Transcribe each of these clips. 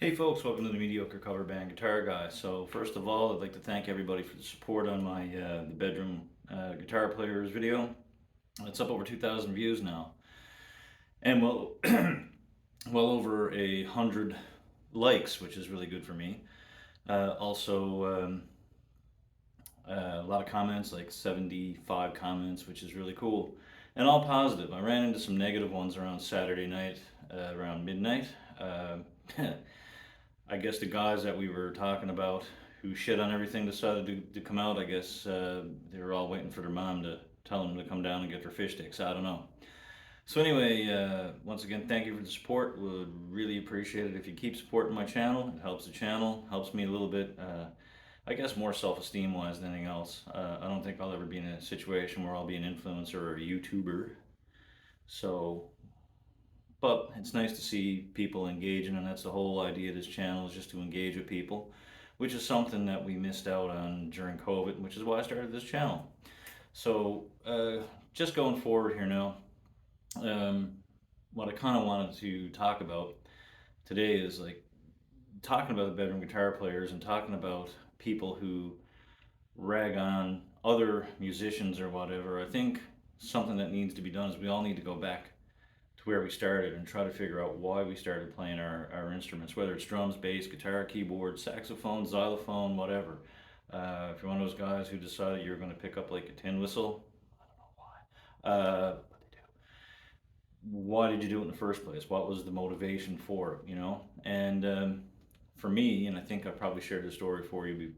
Hey folks, welcome to the Mediocre Cover Band Guitar Guy. So first of all, I'd like to thank everybody for the support on my the bedroom guitar players video. It's up over 2,000 views now, and well over 100 likes, which is really good for me. Also, a lot of comments, like 75 comments, which is really cool, and all positive. I ran into some negative ones around Saturday night, around midnight. Uh, I guess the guys that we were talking about who shit on everything decided to come out. I guess they were all waiting for their mom to tell them to come down and get their fish sticks. I don't know. So anyway, once again, thank you for the support. Would really appreciate it if you keep supporting my channel. It helps the channel, helps me a little bit. I guess more self-esteem wise than anything else. I don't think I'll ever be in a situation where I'll be an influencer or a YouTuber. So but it's nice to see people engaging, and that's the whole idea of this channel, is just to engage with people, which is something that we missed out on during COVID, which is why I started this channel. So just going forward here now, um, what I kind of wanted to talk about today is like talking about the bedroom guitar players and talking about people who rag on other musicians or whatever. I think something that needs to be done is we all need to go back to where we started and try to figure out why we started playing our instruments, whether it's drums, bass, guitar, keyboard, saxophone, xylophone, whatever. If you're one of those guys who decided you're going to pick up like a tin whistle, I don't know why. But they do. Why did you do it in the first place? What was the motivation for it? And for me, and I think I probably shared the story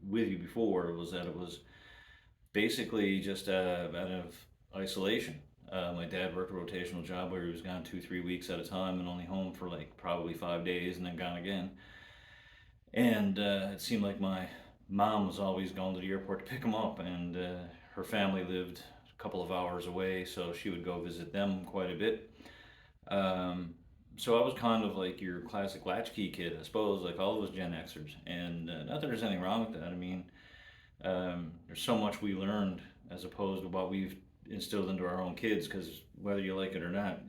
with you before, was that it was basically just out of isolation. My dad worked a rotational job where he was gone 2, 3 weeks at a time and only home for like probably 5 days and then gone again. And it seemed like my mom was always going to the airport to pick him up, and her family lived a couple of hours away, so she would go visit them quite a bit. Um, so I was kind of like your classic latchkey kid, I suppose, like all those Gen Xers. And not that there's anything wrong with that. I mean, there's so much we learned as opposed to what we've instilled into our own kids, because whether you like it or not,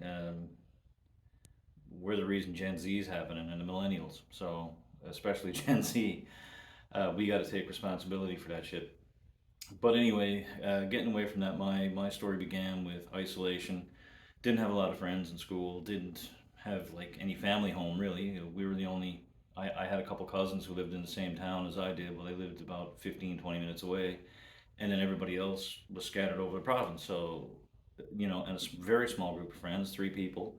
we're the reason Gen Z is happening and the millennials. So, especially Gen Z, we got to take responsibility for that shit. But anyway, getting away from that, my story began with isolation. Didn't have a lot of friends in school, didn't have like any family home really. We were the only, I had a couple cousins who lived in the same town as I did. Well, they lived about 15, 20 minutes away, and then everybody else was scattered over the province. So, and a very small group of friends, 3 people.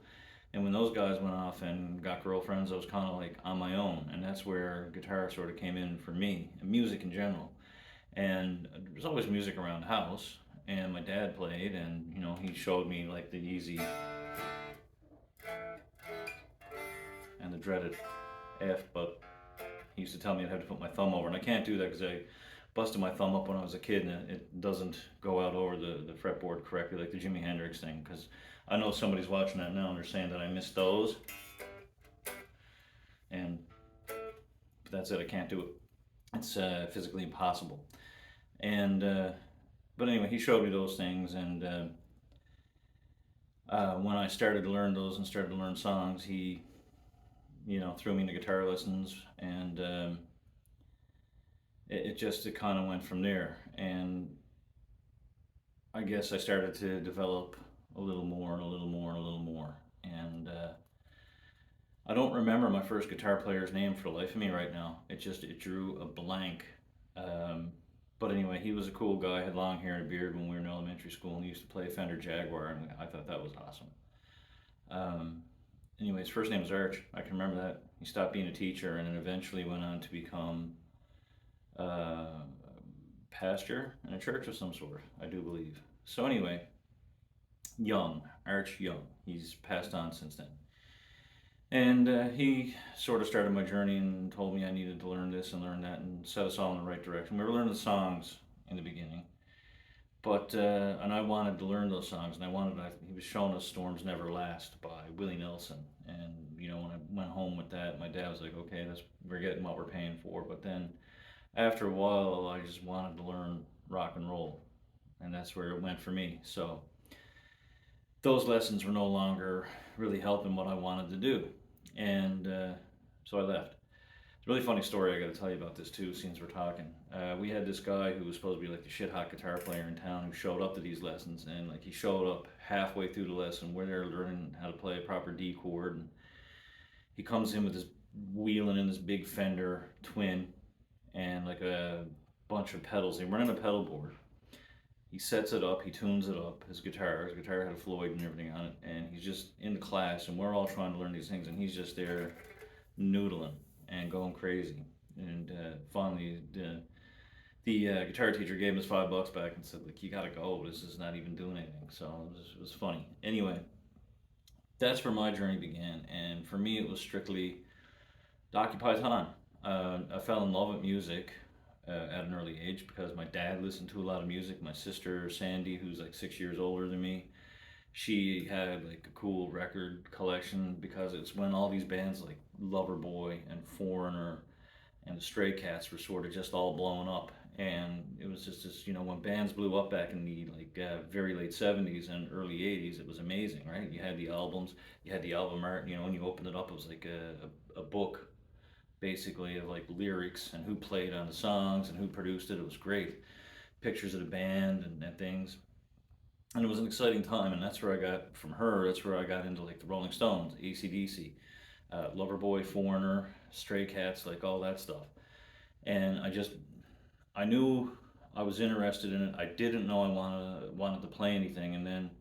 And when those guys went off and got girlfriends, I was kind of like on my own, and that's where guitar sort of came in for me, and music in general. And there was always music around the house, and my dad played, and he showed me like the easy and the dreaded F, but he used to tell me I'd have to put my thumb over, and I can't do that because I busted my thumb up when I was a kid, and it doesn't go out over the fretboard correctly like the Jimi Hendrix thing. Because I know somebody's watching that now and they're saying that I missed those, and that's it. I can't do it. It's physically impossible. And but anyway, he showed me those things, and when I started to learn those and started to learn songs, he threw me into guitar lessons, and it just it kind of went from there. And I guess I started to develop a little more and a little more and a little more. And I don't remember my first guitar player's name for the life of me right now. It drew a blank. Um, but anyway, he was a cool guy. Had long hair and a beard when we were in elementary school, and he used to play Fender Jaguar, and I thought that was awesome. Um, anyway, his first name was Arch. I can remember that. He stopped being a teacher and then eventually went on to become uh, pastor in a church of some sort, I do believe. So anyway, Young, Arch Young. He's passed on since then. And he sort of started my journey and told me I needed to learn this and learn that and set us all in the right direction. We were learning the songs in the beginning, but and I wanted to learn those songs, and he was showing us "Storms Never Last" by Willie Nelson, and when I went home with that, my dad was like, "Okay, we're getting what we're paying for." But then after a while, I just wanted to learn rock and roll, and that's where it went for me. So those lessons were no longer really helping what I wanted to do, and so I left. It's a really funny story I got to tell you about this too, since we're talking. We had this guy who was supposed to be like the shit hot guitar player in town who showed up to these lessons, and like he showed up halfway through the lesson where they're learning how to play a proper D chord, and he comes in with this wheeling in this big Fender Twin and like a bunch of pedals. They run in a pedal board. He sets it up, he tunes it up, his guitar had a Floyd and everything on it, and he's just in the class, and we're all trying to learn these things, and he's just there noodling and going crazy. And finally, the guitar teacher gave him his $5 back and said, "Like, you gotta go. This is not even doing anything." So it was funny. Anyway, that's where my journey began, and for me, it was strictly to occupy time. I fell in love with music at an early age because my dad listened to a lot of music. My sister Sandy, who's like 6 years older than me, she had like a cool record collection because it's when all these bands like Loverboy and Foreigner and the Stray Cats were sort of just all blowing up. And it was just this, when bands blew up back in the like very late '70s and early '80s, it was amazing, right? You had the albums, you had the album art. When you opened it up, it was like a book basically of like lyrics and who played on the songs and who produced it. It was great. Pictures of the band and things. And it was an exciting time, and that's where I got from her. That's where I got into like the Rolling Stones, AC/DC, Loverboy, Foreigner, Stray Cats, like all that stuff. And I knew I was interested in it. I didn't know I wanted to play anything, and then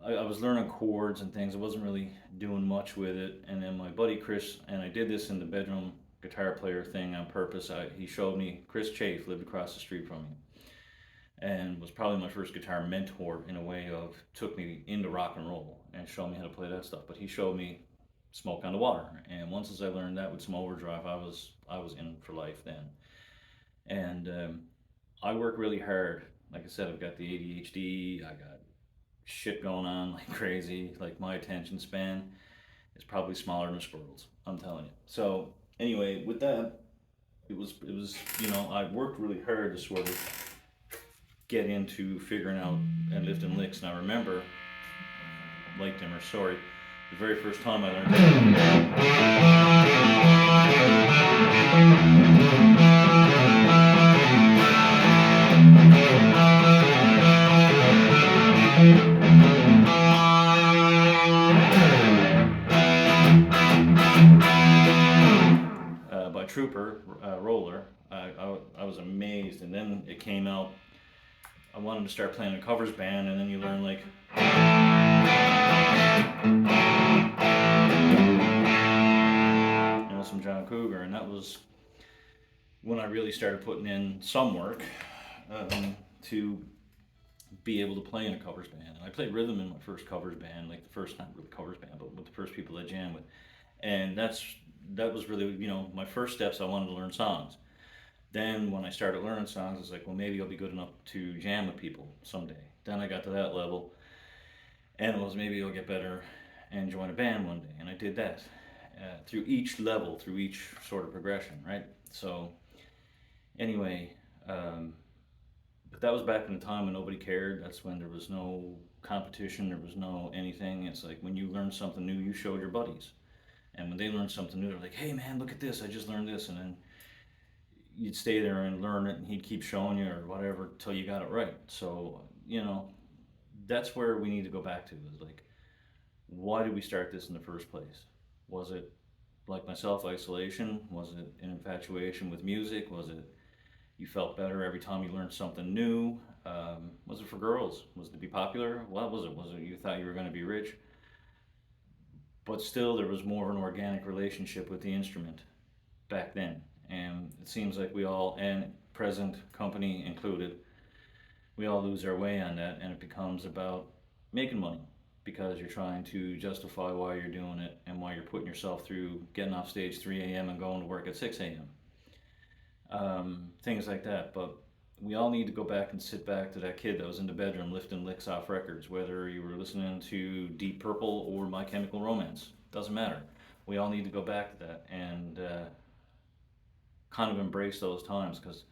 I was learning chords and things. I wasn't really doing much with it. And then my buddy Chris, and I did this in the bedroom guitar player thing on purpose. He showed me, Chris Chafe lived across the street from me and was probably my first guitar mentor in a way of took me into rock and roll and showed me how to play that stuff. But he showed me Smoke on the Water, and once as I learned that with some overdrive, I was in for life then. And I work really hard. Like I said, I've got the ADHD. I got shit going on like crazy. Like my attention span is probably smaller than a squirrel's. I'm telling you. So anyway, with that, it was I worked really hard to sort of get into figuring out and lifting licks. And I remember, light dimmer, sorry, the very first time I learned by Trooper Roller, I was amazed. And then it came out. I wanted to start playing a covers band, and then you learn like some John Cougar, and that was when I really started putting in some work to be able to play in a covers band. And I played rhythm in my first covers band, like the first, not really covers band, but with the first people I jammed with. And that was really, my first steps. I wanted to learn songs. Then when I started learning songs, I was like, well, maybe I'll be good enough to jam with people someday. Then I got to that level, and it was maybe I'll get better and join a band one day. And I did that through each level, through each sort of progression, right? So anyway, but that was back in the time when nobody cared. That's when there was no competition, there was no anything. It's like when you learned something new, you showed your buddies. And when they learned something new, they're like, hey man, look at this, I just learned this. And then you'd stay there and learn it, and he'd keep showing you or whatever till you got it right. So, that's where we need to go back to is like, why did we start this in the first place? Was it like myself, isolation? Was it an infatuation with music? Was it you felt better every time you learned something new? Was it for girls? Was it to be popular? What was it? Was it you thought you were going to be rich? But still, there was more of an organic relationship with the instrument back then. And it seems like we all, and present company included, we all lose our way on that, and it becomes about making money because you're trying to justify why you're doing it and why you're putting yourself through getting off stage 3 a.m. and going to work at 6 a.m. Things like that. But we all need to go back and sit back to that kid that was in the bedroom lifting licks off records, whether you were listening to Deep Purple or My Chemical Romance. Doesn't matter. We all need to go back to that and kind of embrace those times, because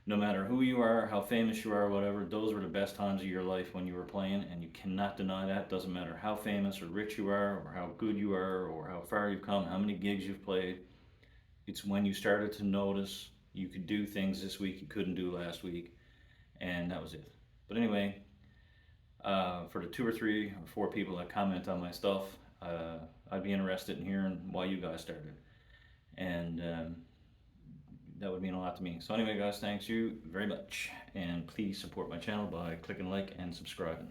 no matter who you are, how famous you are, whatever, those were the best times of your life when you were playing, and you cannot deny that. Doesn't matter how famous or rich you are, or how good you are, or how far you've come, how many gigs you've played. It's when you started to notice you could do things this week you couldn't do last week, and that was it. But anyway, for the 2 or 3 or 4 people that comment on my stuff, I'd be interested in hearing why you guys started, and that would mean a lot to me. So anyway, guys, thanks you very much, and please support my channel by clicking like and subscribing.